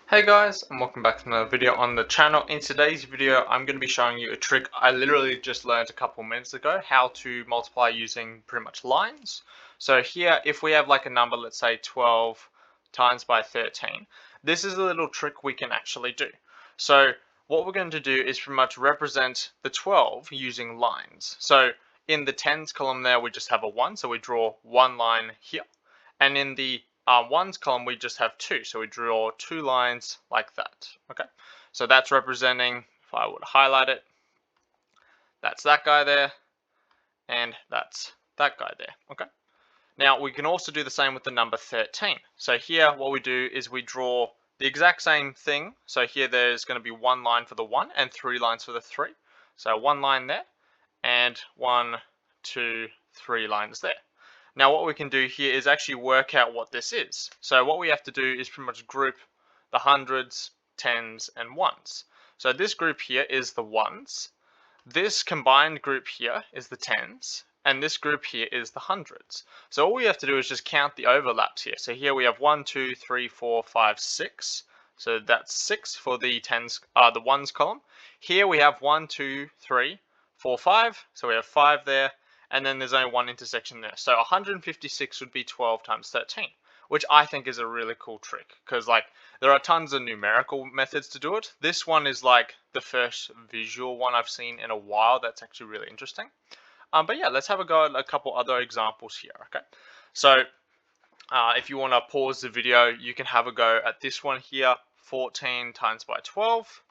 Hey guys, and welcome back to another video on the channel. In today's video, I'm going to be showing you a trick I literally just learned a couple minutes ago, how to multiply using pretty much lines. So here, if we have like a number, let's say 12 times by 13, this is a little trick we can actually do. So what we're going to do is pretty much represent the 12 using lines. So in the tens column there, we just have a 1, so we draw one line here. And in the ones column, we just have 2, so we draw 2 lines like that. Okay, so that's representing, if I would highlight it, that's that guy there, and that's that guy there. Okay, now we can also do the same with the number 13. So here what we do is we draw the exact same thing. So here there's going to be one line for the 1 and 3 lines for the 3. So one line there, and 1, 2, 3 lines there. Now what we can do here is actually work out what this is. So what we have to do is pretty much group the hundreds, tens, and ones. So this group here is the ones. This combined group here is the tens. And this group here is the hundreds. So all we have to do is just count the overlaps here. So here we have 1, 2, 3, 4, 5, 6. So that's 6 for the the ones column. Here we have 1, 2, 3, 4, 5. So we have 5 there. And then there's only one intersection there. So 156 would be 12 times 13, which I think is a really cool trick because like there are tons of numerical methods to do it. This one is like the first visual one I've seen in a while that's actually really interesting. But yeah, let's have a go at a couple other examples here. Okay, so if you want to pause the video, you can have a go at this one here, 14 times by 12,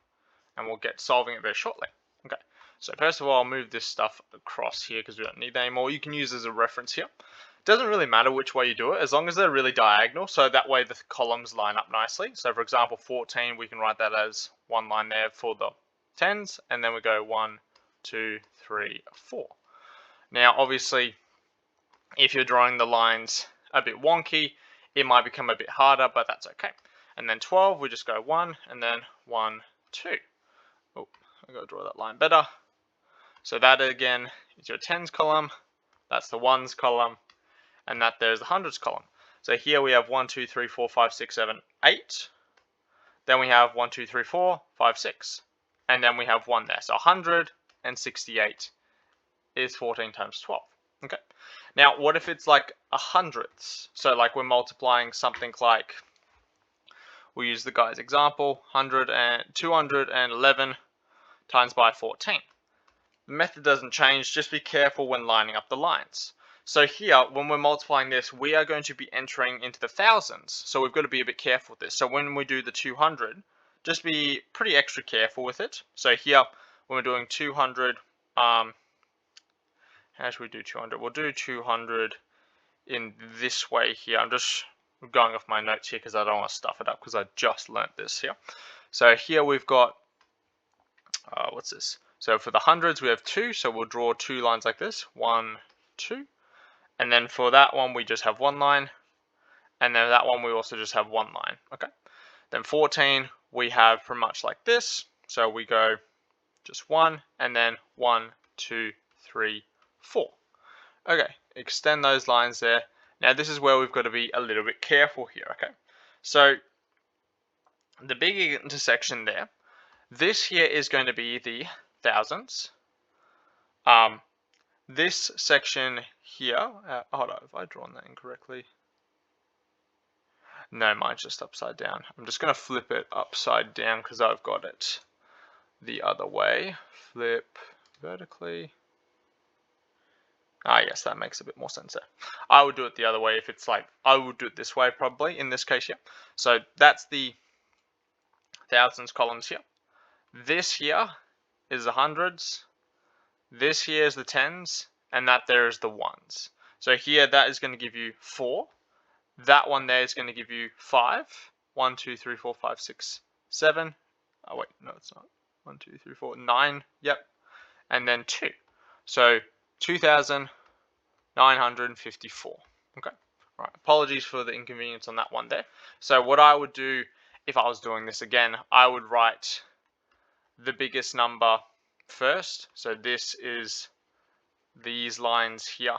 and we'll get solving it very shortly. Okay. So first of all, I'll move this stuff across here because we don't need that anymore. You can use as a reference here. It doesn't really matter which way you do it, as long as they're really diagonal, so that way the columns line up nicely. So for example, 14, we can write that as one line there for the tens, and then we go 1, 2, 3, 4. Now, obviously, if you're drawing the lines a bit wonky, it might become a bit harder, but that's okay. And then 12, we just go 1, and then 1, 2. Oh, I gotta draw that line better. So that again is your tens column, that's the ones column, and that there's the hundreds column. So here we have 1, 2, 3, 4, 5, 6, 7, 8. Then we have 1, 2, 3, 4, 5, 6. And then we have 1 there. So 168 is 14 times 12. Okay. Now what if it's like a hundredths? So like we're multiplying something like, we'll use the guy's example, 211 times by 14. The method doesn't change, just be careful when lining up the lines. So here, when we're multiplying this, we are going to be entering into the thousands. So we've got to be a bit careful with this. So when we do the 200, just be pretty extra careful with it. So here, when we're doing 200, how should we do 200? We'll do 200 in this way here. I'm just going off my notes here because I don't want to stuff it up because I just learnt this here. So here we've got, what's this? So for the hundreds, we have 2, so we'll draw 2 lines like this, 1, 2. And then for that one, we just have 1 line. And then that one, we also just have 1 line. Okay. Then 14, we have pretty much like this. So we go just 1, and then 1, 2, 3, 4. Okay, extend those lines there. Now this is where we've got to be a little bit careful here, okay? So the big intersection there, this here is going to be the thousands. This section here, hold on, have I drawn that incorrectly? No, mine's just upside down. I'm just going to flip it upside down because I've got it the other way. Flip vertically. Ah, yes, that makes a bit more sense there. I would do it the other way if it's like, I would do it this way probably in this case here. So that's the thousands columns here. This here is the hundreds. This here is the tens, and that there is the ones. So here that is going to give you 4. That one there is going to give you 5. 1, 2, 3, 4, 5, 6, 7. Oh wait, no, it's not. 1, 2, 3, 4, 9. Yep. And then 2. So 2,954. Okay. Right. Apologies for the inconvenience on that one there. So what I would do if I was doing this again, I would write the biggest number first. So this is these lines here.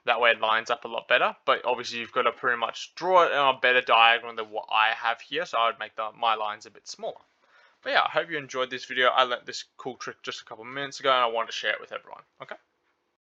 That way it lines up a lot better, but obviously you've got to pretty much draw it on a better diagram than what I have here, so I would make my lines a bit smaller. But yeah, I hope you enjoyed this video. I learned this cool trick just a couple of minutes ago and I wanted to share it with everyone. Okay.